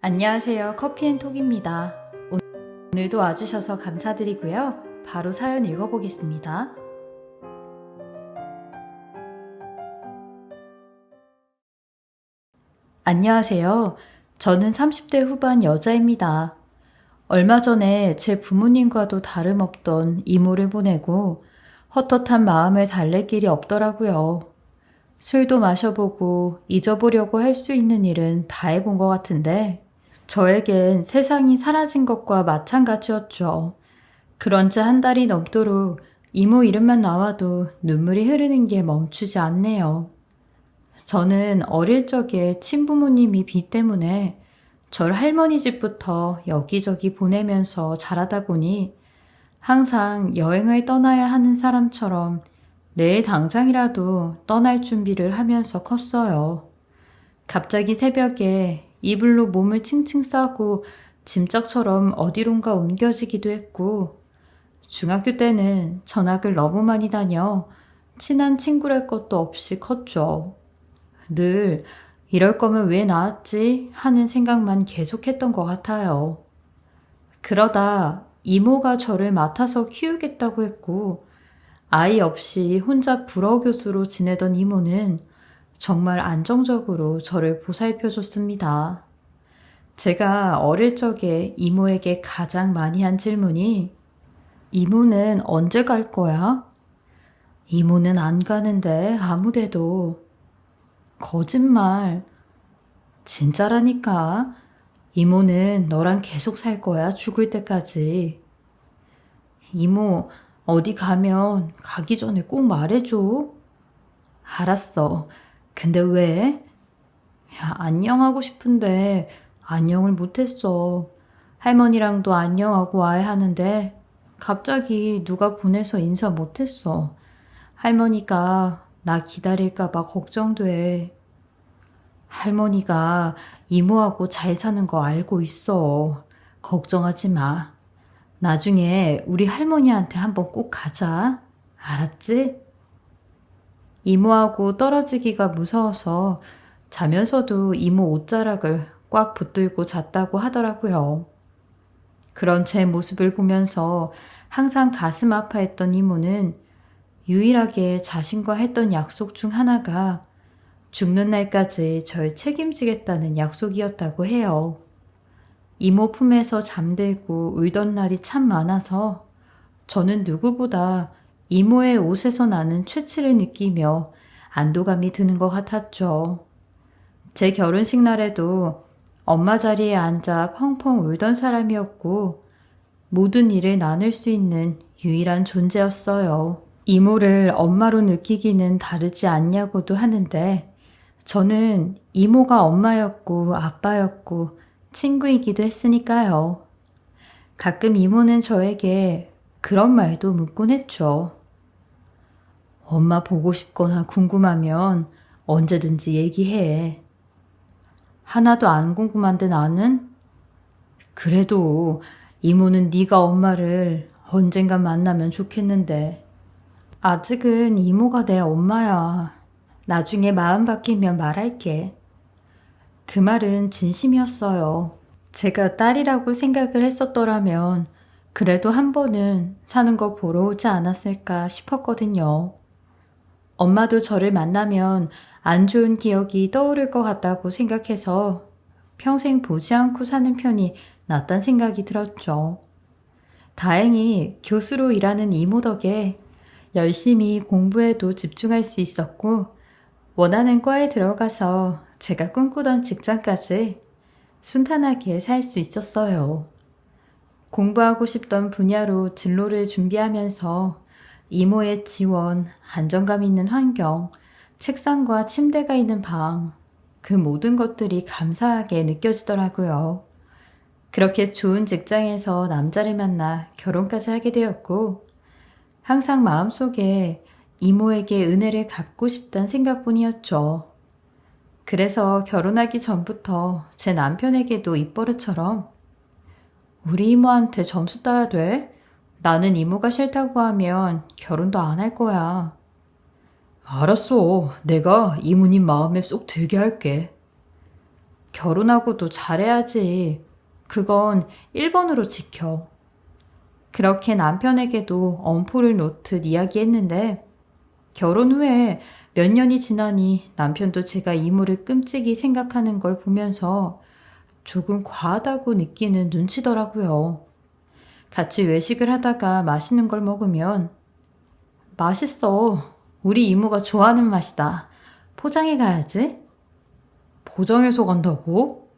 안녕하세요. 커피앤톡입니다. 오늘도 와주셔서 감사드리고요. 바로 사연 읽어보겠습니다. 안녕하세요. 저는 30대 후반 여자입니다. 얼마 전에 제 부모님과도 다름없던 이모를 보내고 헛헛한 마음을 달랠 길이 없더라고요. 술도 마셔보고 잊어보려고 할 수 있는 일은 다 해본 것 같은데 저에겐 세상이 사라진 것과 마찬가지였죠. 그런 지 한 달이 넘도록 이모 이름만 나와도 눈물이 흐르는 게 멈추지 않네요. 저는 어릴 적에 친부모님이 비 때문에 절 할머니 집부터 여기저기 보내면서 자라다 보니 항상 여행을 떠나야 하는 사람처럼 내일 당장이라도 떠날 준비를 하면서 컸어요. 갑자기 새벽에 이불로 몸을 칭칭 싸고 짐짝처럼 어디론가 옮겨지기도 했고, 중학교 때는 전학을 너무 많이 다녀 친한 친구랄 것도 없이 컸죠. 늘 이럴 거면 왜 나왔지 하는 생각만 계속했던 것 같아요. 그러다 이모가 저를 맡아서 키우겠다고 했고, 아이 없이 혼자 불어 교수로 지내던 이모는 정말 안정적으로 저를 보살펴줬습니다. 제가 어릴 적에 이모에게 가장 많이 한 질문이 이모는 언제 갈 거야? 이모는 안 가는데 아무데도. 거짓말. 진짜라니까. 이모는 너랑 계속 살 거야, 죽을 때까지. 이모, 어디 가면 가기 전에 꼭 말해줘. 알았어. 근데 왜? 야, 안녕하고 싶은데 안녕을 못했어. 할머니랑도 안녕하고 와야 하는데 갑자기 누가 보내서 인사 못했어. 할머니가 나 기다릴까봐 걱정돼. 할머니가 이모하고 잘 사는 거 알고 있어. 걱정하지 마. 나중에 우리 할머니한테 한번 꼭 가자. 알았지? 이모하고 떨어지기가 무서워서 자면서도 이모 옷자락을 꽉 붙들고 잤다고 하더라고요. 그런 제 모습을 보면서 항상 가슴 아파했던 이모는 유일하게 자신과 했던 약속 중 하나가 죽는 날까지 절 책임지겠다는 약속이었다고 해요. 이모 품에서 잠들고 울던 날이 참 많아서 저는 누구보다 이모의 옷에서 나는 최치를 느끼며 안도감이 드는 것 같았죠. 제 결혼식 날에도 엄마 자리에 앉아 펑펑 울던 사람이었고 모든 일을 나눌 수 있는 유일한 존재였어요. 이모를 엄마로 느끼기는 다르지 않냐고도 하는데 저는 이모가 엄마였고 아빠였고 친구이기도 했으니까요. 가끔 이모는 저에게 그런 말도 묻곤 했죠. 엄마 보고 싶거나 궁금하면 언제든지 얘기해. 하나도 안 궁금한데 나는? 그래도 이모는 네가 엄마를 언젠간 만나면 좋겠는데. 아직은 이모가 내 엄마야. 나중에 마음 바뀌면 말할게. 그 말은 진심이었어요. 제가 딸이라고 생각을 했었더라면 그래도 한 번은 사는 거 보러 오지 않았을까 싶었거든요. 엄마도 저를 만나면 안 좋은 기억이 떠오를 것 같다고 생각해서 평생 보지 않고 사는 편이 낫단 생각이 들었죠. 다행히 교수로 일하는 이모 덕에 열심히 공부에도 집중할 수 있었고 원하는 과에 들어가서 제가 꿈꾸던 직장까지 순탄하게 살 수 있었어요. 공부하고 싶던 분야로 진로를 준비하면서 이모의 지원, 안정감 있는 환경, 책상과 침대가 있는 방, 그 모든 것들이 감사하게 느껴지더라고요. 그렇게 좋은 직장에서 남자를 만나 결혼까지 하게 되었고, 항상 마음속에 이모에게 은혜를 갚고 싶다는 생각뿐이었죠. 그래서 결혼하기 전부터 제 남편에게도 입버릇처럼 우리 이모한테 점수 따야 돼? 나는 이모가 싫다고 하면 결혼도 안 할 거야. 알았어. 내가 이모님 마음에 쏙 들게 할게. 결혼하고도 잘해야지. 그건 1번으로 지켜. 그렇게 남편에게도 엄포를 놓듯 이야기했는데 결혼 후에 몇 년이 지나니 남편도 제가 이모를 끔찍이 생각하는 걸 보면서 조금 과하다고 느끼는 눈치더라고요. 같이 외식을 하다가 맛있는 걸 먹으면 맛있어. 우리 이모가 좋아하는 맛이다. 포장해 가야지. 포장해서 간다고?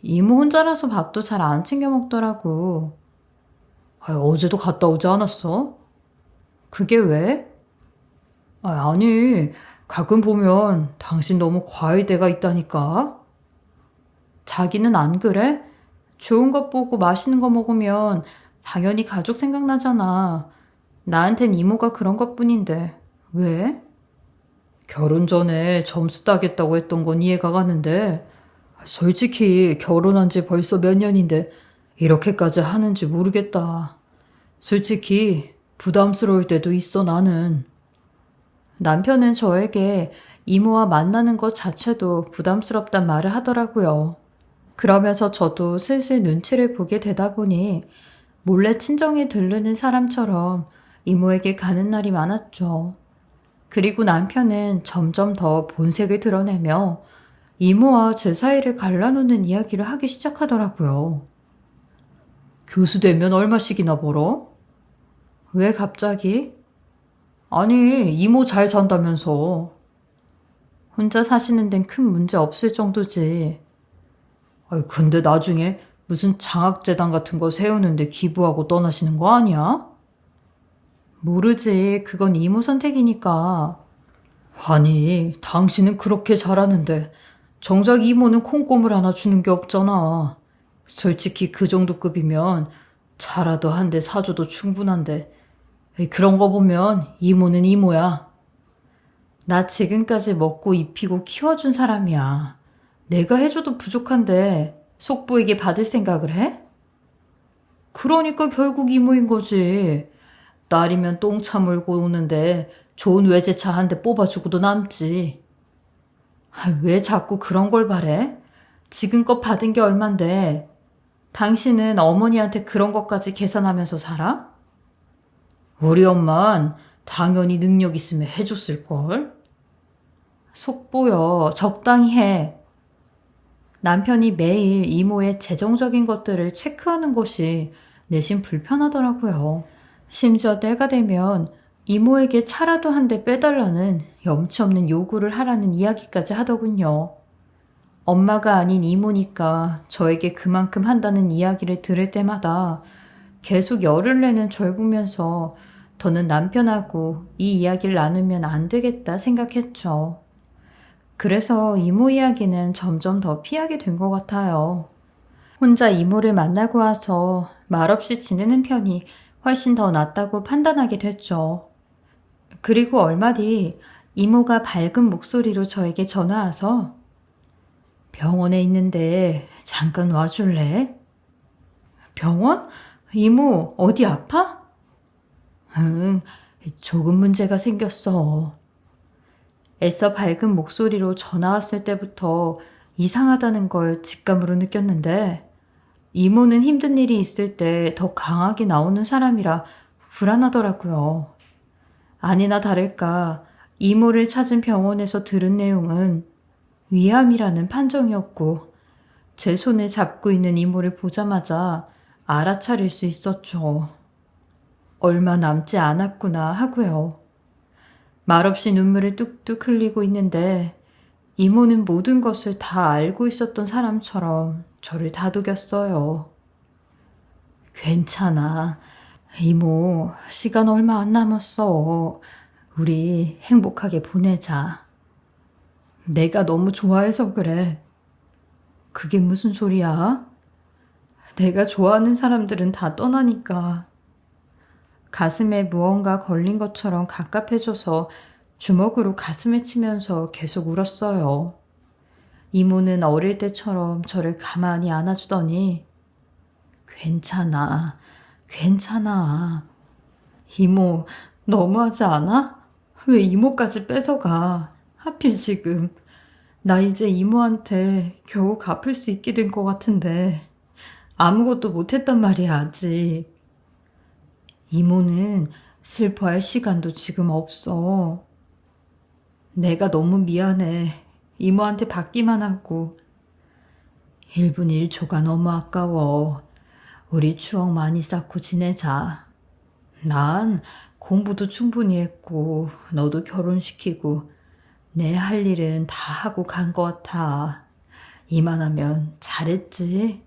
이모 혼자라서 밥도 잘 안 챙겨 먹더라고. 어제도 갔다 오지 않았어? 그게 왜? 아니, 가끔 보면 당신 너무 과할 때가 있다니까. 자기는 안 그래? 좋은 것 보고 맛있는 거 먹으면 당연히 가족 생각나잖아. 나한텐 이모가 그런 것뿐인데 왜? 결혼 전에 점수 따겠다고 했던 건 이해가 가는데 솔직히 결혼한 지 벌써 몇 년인데 이렇게까지 하는지 모르겠다. 솔직히 부담스러울 때도 있어 나는. 남편은 저에게 이모와 만나는 것 자체도 부담스럽단 말을 하더라고요. 그러면서 저도 슬슬 눈치를 보게 되다 보니 몰래 친정에 들르는 사람처럼 이모에게 가는 날이 많았죠. 그리고 남편은 점점 더 본색을 드러내며 이모와 제 사이를 갈라놓는 이야기를 하기 시작하더라고요. 교수 되면 얼마씩이나 벌어? 왜 갑자기? 아니, 이모 잘 산다면서. 혼자 사시는 데는 큰 문제 없을 정도지. 근데 나중에 무슨 장학재단 같은 거 세우는데 기부하고 떠나시는 거 아니야? 모르지. 그건 이모 선택이니까. 아니, 당신은 그렇게 잘하는데 정작 이모는 콩고물 하나 주는 게 없잖아. 솔직히 그 정도 급이면 차라도 한 대 사줘도 충분한데 그런 거 보면 이모는 이모야. 나 지금까지 먹고 입히고 키워준 사람이야. 내가 해줘도 부족한데 속 보이게 받을 생각을 해? 그러니까 결국 이모인 거지. 딸이면 똥 차물고 오는데 좋은 외제차 한 대 뽑아주고도 남지. 왜 자꾸 그런 걸 바래? 지금껏 받은 게 얼만데 당신은 어머니한테 그런 것까지 계산하면서 살아? 우리 엄만 당연히 능력 있으면 해줬을걸? 속 보여. 적당히 해. 남편이 매일 이모의 재정적인 것들을 체크하는 것이 내심 불편하더라고요. 심지어 때가 되면 이모에게 차라도 한 대 빼달라는 염치 없는 요구를 하라는 이야기까지 하더군요. 엄마가 아닌 이모니까 저에게 그만큼 한다는 이야기를 들을 때마다 계속 열을 내는 절 보면서 더는 남편하고 이 이야기를 나누면 안 되겠다 생각했죠. 그래서 이모 이야기는 점점 더 피하게 된 것 같아요. 혼자 이모를 만나고 와서 말없이 지내는 편이 훨씬 더 낫다고 판단하게 됐죠. 그리고 얼마 뒤 이모가 밝은 목소리로 저에게 전화 와서 병원에 있는데 잠깐 와줄래? 병원? 이모 어디 아파? 응, 조금 문제가 생겼어. 애써 밝은 목소리로 전화 왔을 때부터 이상하다는 걸 직감으로 느꼈는데 이모는 힘든 일이 있을 때 더 강하게 나오는 사람이라 불안하더라고요. 아니나 다를까 이모를 찾은 병원에서 들은 내용은 위암이라는 판정이었고 제 손을 잡고 있는 이모를 보자마자 알아차릴 수 있었죠. 얼마 남지 않았구나 하고요. 말없이 눈물을 뚝뚝 흘리고 있는데 이모는 모든 것을 다 알고 있었던 사람처럼 저를 다독였어요. 괜찮아. 이모, 시간 얼마 안 남았어. 우리 행복하게 보내자. 내가 너무 좋아해서 그래. 그게 무슨 소리야? 내가 좋아하는 사람들은 다 떠나니까. 가슴에 무언가 걸린 것처럼 갑갑해져서 주먹으로 가슴을 치면서 계속 울었어요. 이모는 어릴 때처럼 저를 가만히 안아주더니 괜찮아, 괜찮아. 이모, 너무하지 않아? 왜 이모까지 뺏어가? 하필 지금. 나 이제 이모한테 겨우 갚을 수 있게 된 것 같은데 아무것도 못했단 말이야, 아직. 이모는 슬퍼할 시간도 지금 없어. 내가 너무 미안해. 이모한테 받기만 하고. 1분 1초가 너무 아까워. 우리 추억 많이 쌓고 지내자. 난 공부도 충분히 했고, 너도 결혼시키고, 내 할 일은 다 하고 간 것 같아. 이만하면 잘했지?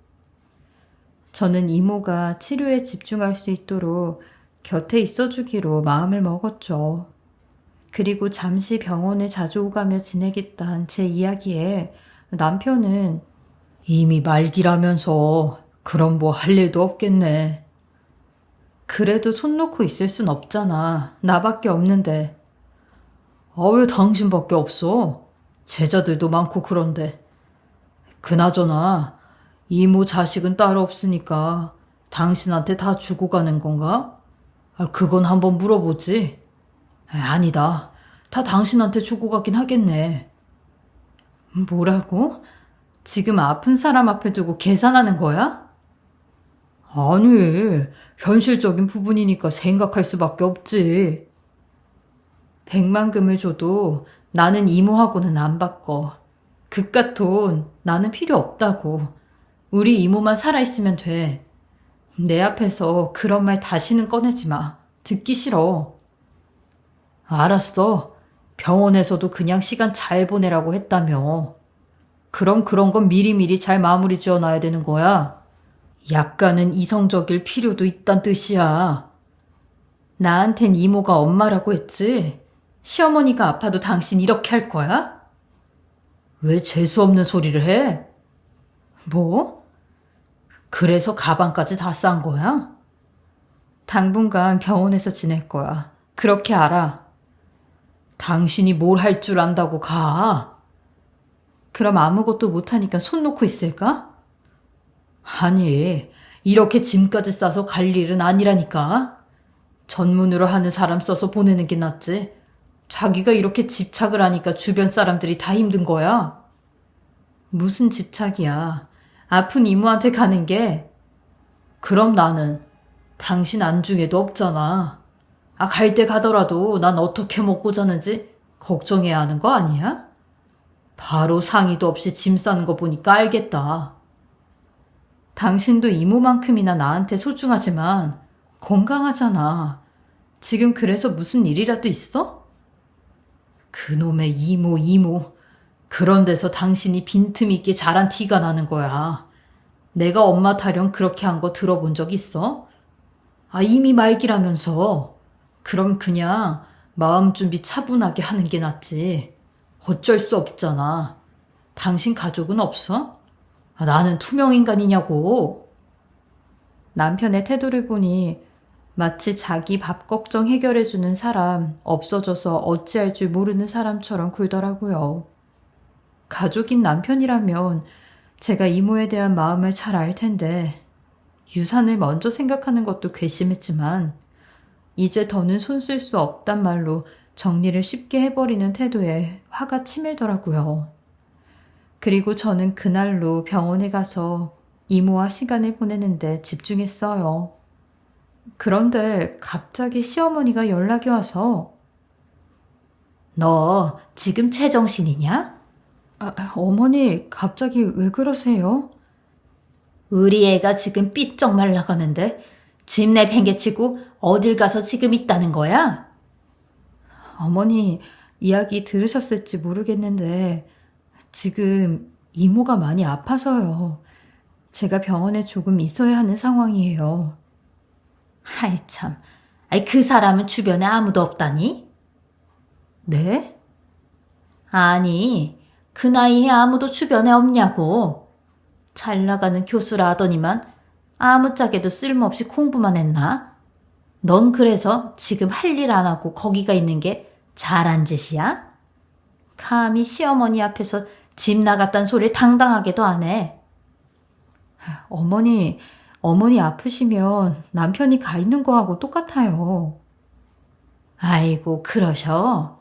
저는 이모가 치료에 집중할 수 있도록 곁에 있어주기로 마음을 먹었죠. 그리고 잠시 병원에 자주 오가며 지내겠다는 제 이야기에 남편은 이미 말기라면서 그럼 뭐 할 일도 없겠네. 그래도 손 놓고 있을 순 없잖아. 나밖에 없는데. 아, 왜 당신밖에 없어? 제자들도 많고 그런데. 그나저나 이모 자식은 따로 없으니까 당신한테 다 주고 가는 건가? 아, 그건 한번 물어보지. 아니다. 다 당신한테 주고 가긴 하겠네. 뭐라고? 지금 아픈 사람 앞에 두고 계산하는 거야? 아니, 현실적인 부분이니까 생각할 수밖에 없지. 100만금을 줘도 나는 이모하고는 안 바꿔. 그깟 돈 나는 필요 없다고. 우리 이모만 살아있으면 돼. 내 앞에서 그런 말 다시는 꺼내지 마. 듣기 싫어. 알았어. 병원에서도 그냥 시간 잘 보내라고 했다며. 그럼 그런 건 미리미리 잘 마무리 지어놔야 되는 거야. 약간은 이성적일 필요도 있단 뜻이야. 나한텐 이모가 엄마라고 했지? 시어머니가 아파도 당신 이렇게 할 거야? 왜 재수없는 소리를 해? 뭐? 그래서 가방까지 다 싼 거야? 당분간 병원에서 지낼 거야. 그렇게 알아. 당신이 뭘 할 줄 안다고 가? 그럼 아무것도 못하니까 손 놓고 있을까? 아니, 이렇게 짐까지 싸서 갈 일은 아니라니까. 전문으로 하는 사람 써서 보내는 게 낫지. 자기가 이렇게 집착을 하니까 주변 사람들이 다 힘든 거야. 무슨 집착이야. 아픈 이모한테 가는 게. 그럼 나는 당신 안중에도 없잖아. 아, 갈 때 가더라도 난 어떻게 먹고 자는지 걱정해야 하는 거 아니야? 바로 상의도 없이 짐 싸는 거 보니까 알겠다. 당신도 이모만큼이나 나한테 소중하지만 건강하잖아. 지금 그래서 무슨 일이라도 있어? 그놈의 이모. 그런 데서 당신이 빈틈 있게 자란 티가 나는 거야. 내가 엄마 타령 그렇게 한 거 들어본 적 있어? 아, 이미 말기라면서. 그럼 그냥 마음 준비 차분하게 하는 게 낫지. 어쩔 수 없잖아. 당신 가족은 없어? 아, 나는 투명인간이냐고. 남편의 태도를 보니 마치 자기 밥 걱정 해결해주는 사람, 없어져서 어찌할 줄 모르는 사람처럼 굴더라고요. 가족인 남편이라면 제가 이모에 대한 마음을 잘 알 텐데 유산을 먼저 생각하는 것도 괘씸했지만 이제 더는 손 쓸 수 없단 말로 정리를 쉽게 해버리는 태도에 화가 치밀더라고요. 그리고 저는 그날로 병원에 가서 이모와 시간을 보내는데 집중했어요. 그런데 갑자기 시어머니가 연락이 와서 너 지금 제정신이냐? 어머니 갑자기 왜 그러세요? 우리 애가 지금 삐쩍 말라가는데 집 내팽개치고 어딜 가서 지금 있다는 거야? 어머니 이야기 들으셨을지 모르겠는데 지금 이모가 많이 아파서요. 제가 병원에 조금 있어야 하는 상황이에요. 하이 참, 그 사람은 주변에 아무도 없다니? 네? 아니, 그 나이에 아무도 주변에 없냐고. 잘 나가는 교수라 하더니만 아무짝에도 쓸모없이 공부만 했나? 넌 그래서 지금 할 일 안 하고 거기가 있는 게 잘한 짓이야? 감히 시어머니 앞에서 집 나갔단 소리를 당당하게도 안 해. 어머니 아프시면 남편이 가 있는 거하고 똑같아요. 아이고, 그러셔?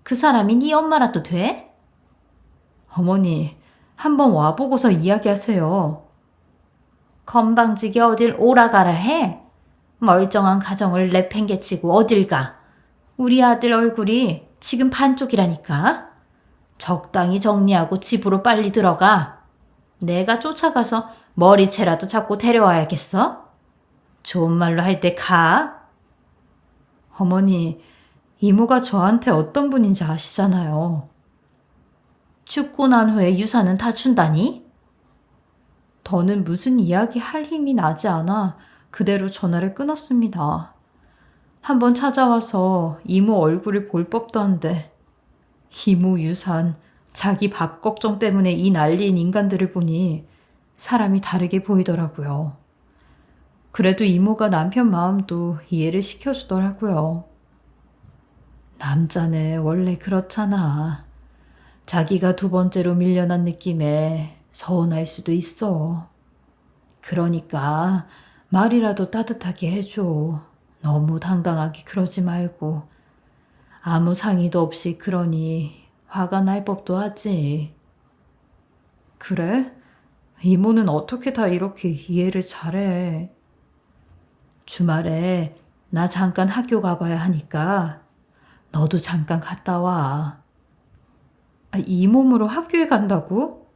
그 사람이 네 엄마라도 돼? 어머니, 한번 와보고서 이야기하세요. 건방지게 어딜 오라가라 해? 멀쩡한 가정을 내팽개치고 어딜 가? 우리 아들 얼굴이 지금 반쪽이라니까? 적당히 정리하고 집으로 빨리 들어가. 내가 쫓아가서 머리채라도 잡고 데려와야겠어? 좋은 말로 할 때 가. 어머니, 이모가 저한테 어떤 분인지 아시잖아요. 죽고 난 후에 유산은 다 준다니? 더는 무슨 이야기 할 힘이 나지 않아 그대로 전화를 끊었습니다. 한번 찾아와서 이모 얼굴을 볼 법도 한데 이모 유산, 자기 밥 걱정 때문에 이 난리인 인간들을 보니 사람이 다르게 보이더라고요. 그래도 이모가 남편 마음도 이해를 시켜주더라고요. 남자는 원래 그렇잖아. 자기가 두 번째로 밀려난 느낌에 서운할 수도 있어. 그러니까 말이라도 따뜻하게 해줘. 너무 당당하게 그러지 말고. 아무 상의도 없이 그러니 화가 날 법도 하지. 그래? 이모는 어떻게 다 이렇게 이해를 잘해? 주말에 나 잠깐 학교 가봐야 하니까 너도 잠깐 갔다 와. 이 몸으로 학교에 간다고?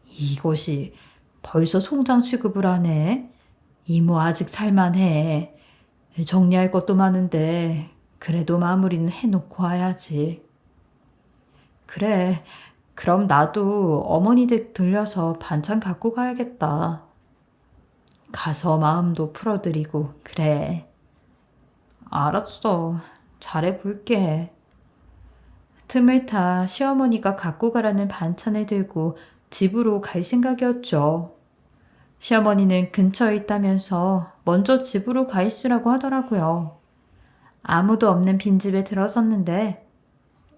이것이 벌써 송장 취급을 하네. 이모 아직 살만해. 정리할 것도 많은데 그래도 마무리는 해놓고 와야지. 그래, 그럼 나도 어머니 댁 들려서 반찬 갖고 가야겠다. 가서 마음도 풀어드리고 그래. 알았어. 잘해볼게. 틈을 타 시어머니가 갖고 가라는 반찬을 들고 집으로 갈 생각이었죠. 시어머니는 근처에 있다면서 먼저 집으로 가 있으라고 하더라고요. 아무도 없는 빈집에 들어섰는데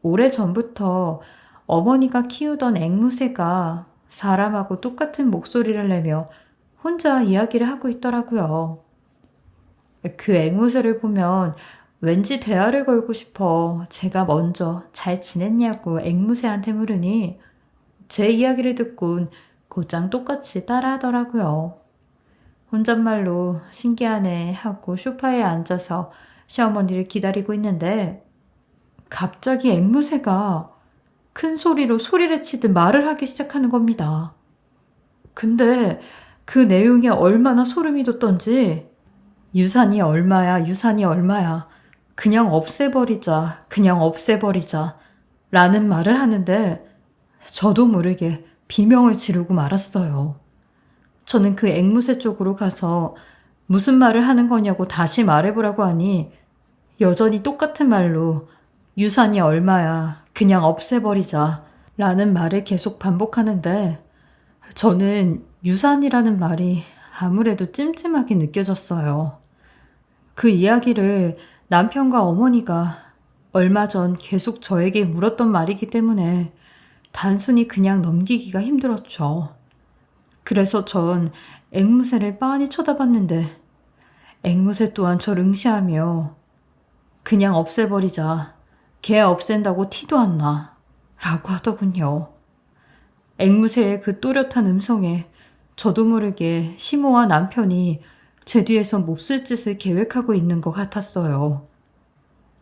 오래전부터 어머니가 키우던 앵무새가 사람하고 똑같은 목소리를 내며 혼자 이야기를 하고 있더라고요. 그 앵무새를 보면 왠지 대화를 걸고 싶어 제가 먼저 잘 지냈냐고 앵무새한테 물으니 제 이야기를 듣곤 곧장 똑같이 따라하더라고요. 혼잣말로 신기하네 하고 소파에 앉아서 시어머니를 기다리고 있는데 갑자기 앵무새가 큰 소리로 소리를 치듯 말을 하기 시작하는 겁니다. 근데 그 내용이 얼마나 소름이 돋던지 유산이 얼마야, 유산이 얼마야. 그냥 없애버리자, 그냥 없애버리자 라는 말을 하는데 저도 모르게 비명을 지르고 말았어요. 저는 그 앵무새 쪽으로 가서 무슨 말을 하는 거냐고 다시 말해보라고 하니 여전히 똑같은 말로 유산이 얼마야, 그냥 없애버리자 라는 말을 계속 반복하는데 저는 유산이라는 말이 아무래도 찜찜하게 느껴졌어요. 그 이야기를 남편과 어머니가 얼마 전 계속 저에게 물었던 말이기 때문에 단순히 그냥 넘기기가 힘들었죠. 그래서 전 앵무새를 빤히 쳐다봤는데 앵무새 또한 저를 응시하며 그냥 없애버리자. 걔 없앤다고 티도 안 나. 라고 하더군요. 앵무새의 그 또렷한 음성에 저도 모르게 시모와 남편이 제 뒤에서 몹쓸 짓을 계획하고 있는 것 같았어요.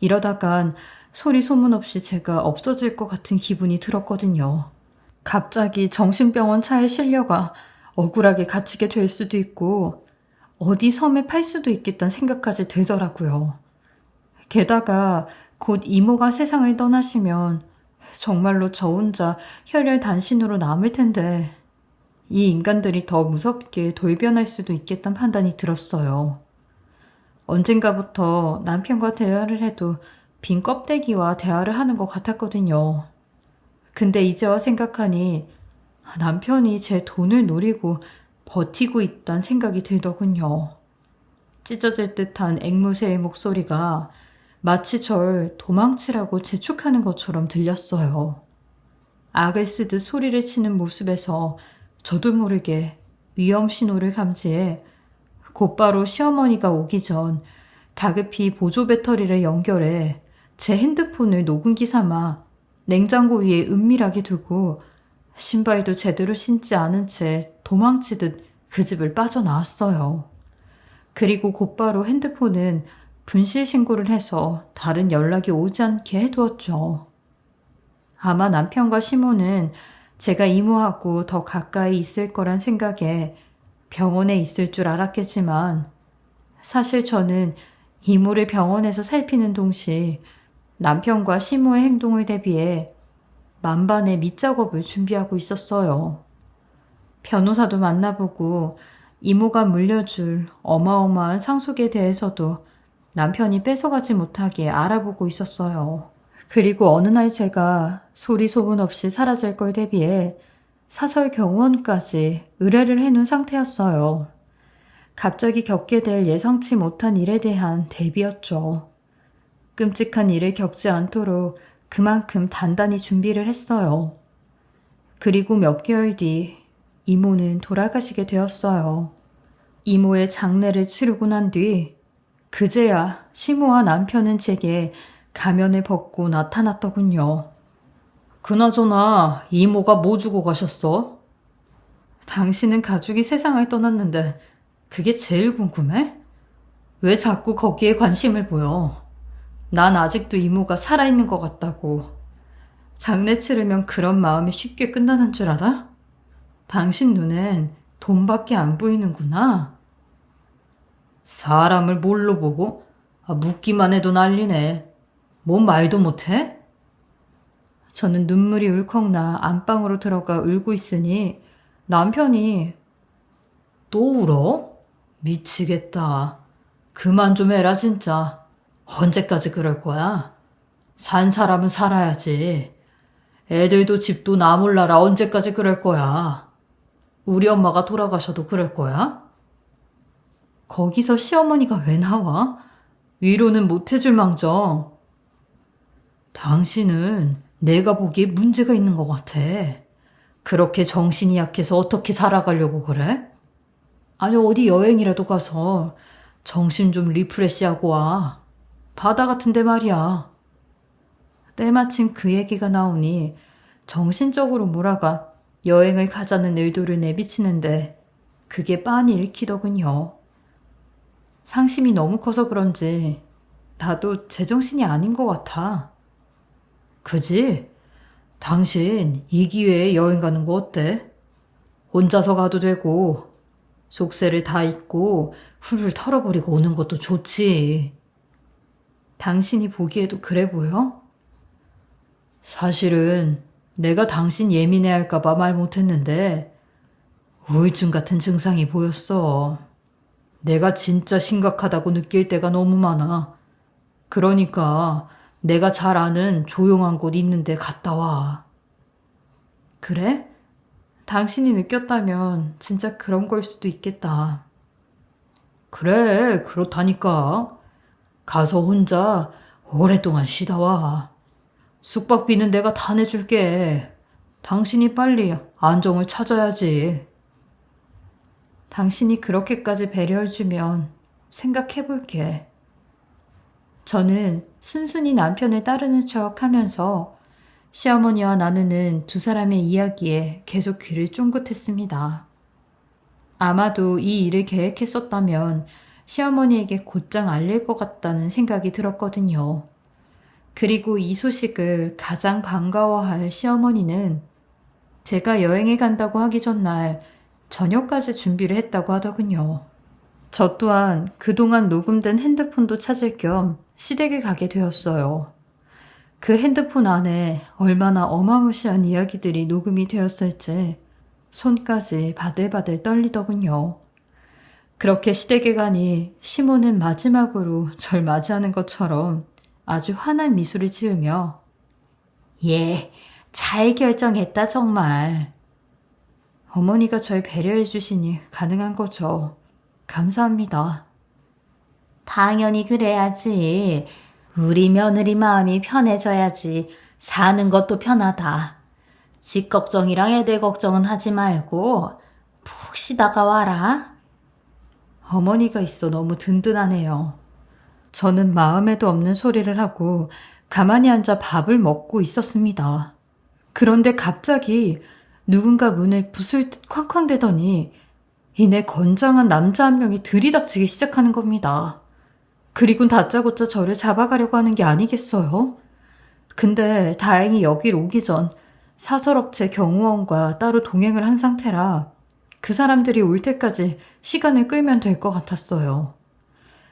이러다간 소리 소문 없이 제가 없어질 것 같은 기분이 들었거든요. 갑자기 정신병원 차에 실려가 억울하게 갇히게 될 수도 있고 어디 섬에 팔 수도 있겠다는 생각까지 들더라고요. 게다가 곧 이모가 세상을 떠나시면 정말로 저 혼자 혈혈단신으로 남을 텐데 이 인간들이 더 무섭게 돌변할 수도 있겠다는 판단이 들었어요. 언젠가부터 남편과 대화를 해도 빈 껍데기와 대화를 하는 것 같았거든요. 근데 이제와 생각하니 남편이 제 돈을 노리고 버티고 있다는 생각이 들더군요. 찢어질 듯한 앵무새의 목소리가 마치 절 도망치라고 재촉하는 것처럼 들렸어요. 악을 쓰듯 소리를 치는 모습에서 저도 모르게 위험 신호를 감지해 곧바로 시어머니가 오기 전 다급히 보조 배터리를 연결해 제 핸드폰을 녹음기 삼아 냉장고 위에 은밀하게 두고 신발도 제대로 신지 않은 채 도망치듯 그 집을 빠져나왔어요. 그리고 곧바로 핸드폰은 분실 신고를 해서 다른 연락이 오지 않게 해두었죠. 아마 남편과 시모는 제가 이모하고 더 가까이 있을 거란 생각에 병원에 있을 줄 알았겠지만 사실 저는 이모를 병원에서 살피는 동시 남편과 시모의 행동을 대비해 만반의 밑작업을 준비하고 있었어요. 변호사도 만나보고 이모가 물려줄 어마어마한 상속에 대해서도 남편이 뺏어가지 못하게 알아보고 있었어요. 그리고 어느 날 제가 소리 소문 없이 사라질 걸 대비해 사설 경호원까지 의뢰를 해놓은 상태였어요. 갑자기 겪게 될 예상치 못한 일에 대한 대비였죠. 끔찍한 일을 겪지 않도록 그만큼 단단히 준비를 했어요. 그리고 몇 개월 뒤 이모는 돌아가시게 되었어요. 이모의 장례를 치르고 난 뒤 그제야 시모와 남편은 제게 가면을 벗고 나타났더군요. 그나저나 이모가 뭐 주고 가셨어? 당신은 가족이 세상을 떠났는데 그게 제일 궁금해? 왜 자꾸 거기에 관심을 보여? 난 아직도 이모가 살아있는 것 같다고. 장례 치르면 그런 마음이 쉽게 끝나는 줄 알아? 당신 눈엔 돈밖에 안 보이는구나. 사람을 뭘로 보고? 묻기만 해도 난리네. 뭔 말도 못해? 저는 눈물이 울컥나 안방으로 들어가 울고 있으니 남편이 또 울어? 미치겠다. 그만 좀 해라 진짜. 언제까지 그럴 거야? 산 사람은 살아야지. 애들도 집도 나 몰라라 언제까지 그럴 거야? 우리 엄마가 돌아가셔도 그럴 거야? 거기서 시어머니가 왜 나와? 위로는 못 해줄 망정. 당신은 내가 보기에 문제가 있는 것 같아. 그렇게 정신이 약해서 어떻게 살아가려고 그래? 아니 어디 여행이라도 가서 정신 좀 리프레시하고 와. 바다 같은데 말이야. 때마침 그 얘기가 나오니 정신적으로 몰아가 여행을 가자는 의도를 내비치는데 그게 빤히 읽히더군요. 상심이 너무 커서 그런지 나도 제정신이 아닌 것 같아. 그지? 당신 이 기회에 여행 가는 거 어때? 혼자서 가도 되고 속세를 다 잊고 훌훌 털어버리고 오는 것도 좋지. 당신이 보기에도 그래 보여? 사실은 내가 당신 예민해할까봐 말 못했는데 우울증 같은 증상이 보였어. 내가 진짜 심각하다고 느낄 때가 너무 많아. 그러니까 내가 잘 아는 조용한 곳 있는데 갔다 와. 그래? 당신이 느꼈다면 진짜 그런 걸 수도 있겠다. 그래, 그렇다니까. 가서 혼자 오랫동안 쉬다 와. 숙박비는 내가 다 내줄게. 당신이 빨리 안정을 찾아야지. 당신이 그렇게까지 배려해주면 생각해볼게. 저는 순순히 남편을 따르는 척하면서 시어머니와 나누는 두 사람의 이야기에 계속 귀를 쫑긋했습니다. 아마도 이 일을 계획했었다면 시어머니에게 곧장 알릴 것 같다는 생각이 들었거든요. 그리고 이 소식을 가장 반가워할 시어머니는 제가 여행에 간다고 하기 전날 저녁까지 준비를 했다고 하더군요. 저 또한 그동안 녹음된 핸드폰도 찾을 겸 시댁에 가게 되었어요. 그 핸드폰 안에 얼마나 어마무시한 이야기들이 녹음이 되었을지 손까지 바들바들 떨리더군요. 그렇게 시댁에 가니 시모는 마지막으로 절 맞이하는 것처럼 아주 환한 미소를 지으며 예, 잘 결정했다 정말. 어머니가 절 배려해 주시니 가능한 거죠. 감사합니다. 당연히 그래야지. 우리 며느리 마음이 편해져야지 사는 것도 편하다. 집 걱정이랑 애들 걱정은 하지 말고 푹 쉬다가 와라. 어머니가 있어 너무 든든하네요. 저는 마음에도 없는 소리를 하고 가만히 앉아 밥을 먹고 있었습니다. 그런데 갑자기 누군가 문을 부술 듯 쾅쾅대더니 이내 건장한 남자 한 명이 들이닥치기 시작하는 겁니다. 그리곤 다짜고짜 저를 잡아가려고 하는 게 아니겠어요? 근데 다행히 여길 오기 전 사설업체 경호원과 따로 동행을 한 상태라 그 사람들이 올 때까지 시간을 끌면 될 것 같았어요.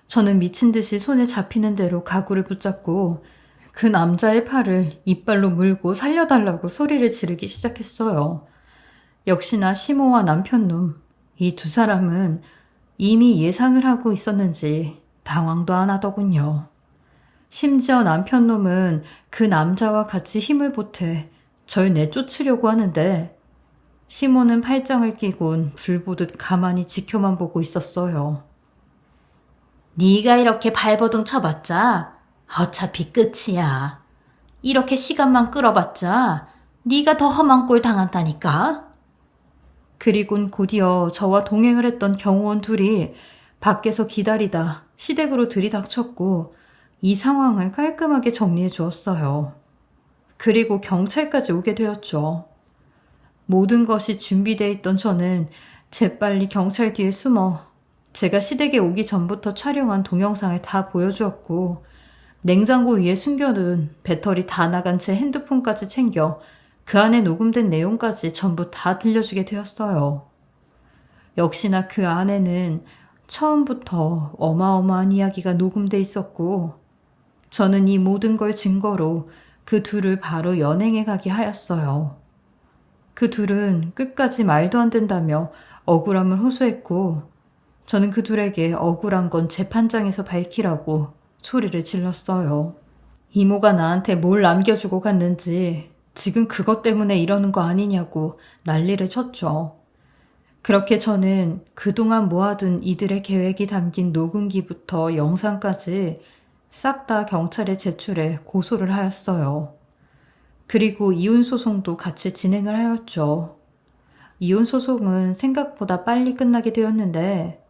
저는 미친 듯이 손에 잡히는 대로 가구를 붙잡고 그 남자의 팔을 이빨로 물고 살려달라고 소리를 지르기 시작했어요. 역시나 시모와 남편놈, 이 두 사람은 이미 예상을 하고 있었는지 당황도 안 하더군요. 심지어 남편놈은 그 남자와 같이 힘을 보태 절 내쫓으려고 하는데 시모는 팔짱을 끼곤 불보듯 가만히 지켜만 보고 있었어요. 네가 이렇게 발버둥 쳐봤자 어차피 끝이야. 이렇게 시간만 끌어봤자 네가 더 험한 꼴 당한다니까. 그리곤 곧이어 저와 동행을 했던 경호원 둘이 밖에서 기다리다 시댁으로 들이닥쳤고 이 상황을 깔끔하게 정리해 주었어요. 그리고 경찰까지 오게 되었죠. 모든 것이 준비되어 있던 저는 재빨리 경찰 뒤에 숨어 제가 시댁에 오기 전부터 촬영한 동영상을 다 보여주었고 냉장고 위에 숨겨둔 배터리 다 나간 제 핸드폰까지 챙겨 그 안에 녹음된 내용까지 전부 다 들려주게 되었어요. 역시나 그 안에는 처음부터 어마어마한 이야기가 녹음돼 있었고 저는 이 모든 걸 증거로 그 둘을 바로 연행해 가게 하였어요. 그 둘은 끝까지 말도 안 된다며 억울함을 호소했고 저는 그 둘에게 억울한 건 재판장에서 밝히라고 소리를 질렀어요. 이모가 나한테 뭘 남겨주고 갔는지 지금 그것 때문에 이러는 거 아니냐고 난리를 쳤죠. 그렇게 저는 그동안 모아둔 이들의 계획이 담긴 녹음기부터 영상까지 싹 다 경찰에 제출해 고소를 하였어요. 그리고 이혼소송도 같이 진행을 하였죠. 이혼소송은 생각보다 빨리 끝나게 되었는데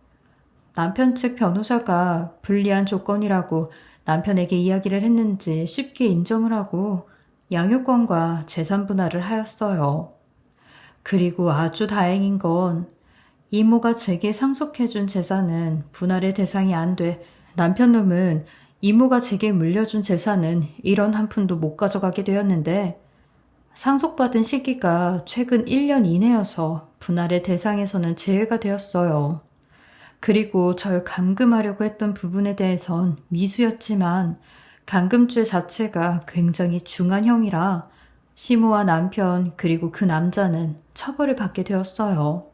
남편 측 변호사가 불리한 조건이라고 남편에게 이야기를 했는지 쉽게 인정을 하고 양육권과 재산 분할을 하였어요. 그리고 아주 다행인 건 이모가 제게 상속해준 재산은 분할의 대상이 안 돼 남편놈은 이모가 제게 물려준 재산은 1원 한 푼도 못 가져가게 되었는데 상속받은 시기가 최근 1년 이내여서 분할의 대상에서는 제외가 되었어요. 그리고 절 감금하려고 했던 부분에 대해선 미수였지만 감금죄 자체가 굉장히 중한 형이라 시모와 남편 그리고 그 남자는 처벌을 받게 되었어요.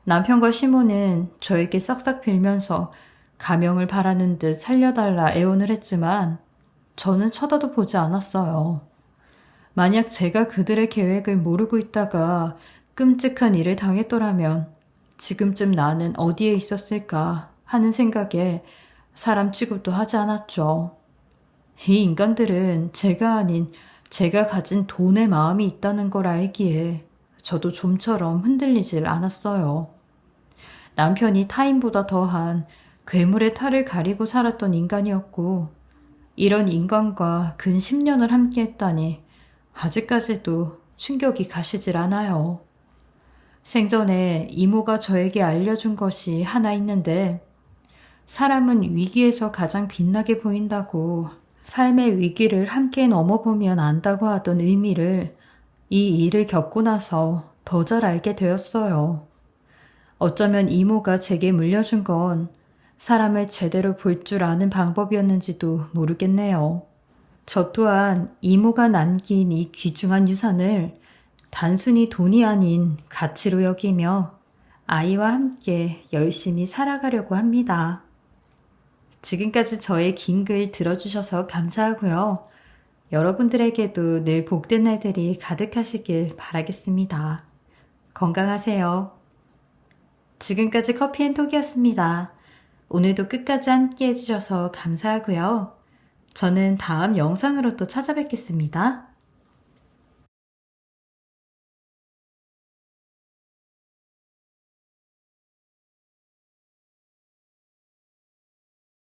남편과 시모는 저에게 싹싹 빌면서 가명을 바라는 듯 살려달라 애원을 했지만 저는 쳐다도 보지 않았어요. 만약 제가 그들의 계획을 모르고 있다가 끔찍한 일을 당했더라면 지금쯤 나는 어디에 있었을까 하는 생각에 사람 취급도 하지 않았죠. 이 인간들은 제가 아닌 제가 가진 돈의 마음이 있다는 걸 알기에 저도 좀처럼 흔들리질 않았어요. 남편이 타인보다 더한 괴물의 탈을 가리고 살았던 인간이었고 이런 인간과 근 10년을 함께했다니 아직까지도 충격이 가시질 않아요. 생전에 이모가 저에게 알려준 것이 하나 있는데 사람은 위기에서 가장 빛나게 보인다고 삶의 위기를 함께 넘어보면 안다고 하던 의미를 이 일을 겪고 나서 더 잘 알게 되었어요. 어쩌면 이모가 제게 물려준 건 사람을 제대로 볼 줄 아는 방법이었는지도 모르겠네요. 저 또한 이모가 남긴 이 귀중한 유산을 단순히 돈이 아닌 가치로 여기며 아이와 함께 열심히 살아가려고 합니다. 지금까지 저의 긴 글 들어주셔서 감사하고요. 여러분들에게도 늘 복된 날들이 가득하시길 바라겠습니다. 건강하세요. 지금까지 커피앤톡이었습니다. 오늘도 끝까지 함께 해주셔서 감사하고요. 저는 다음 영상으로 또 찾아뵙겠습니다.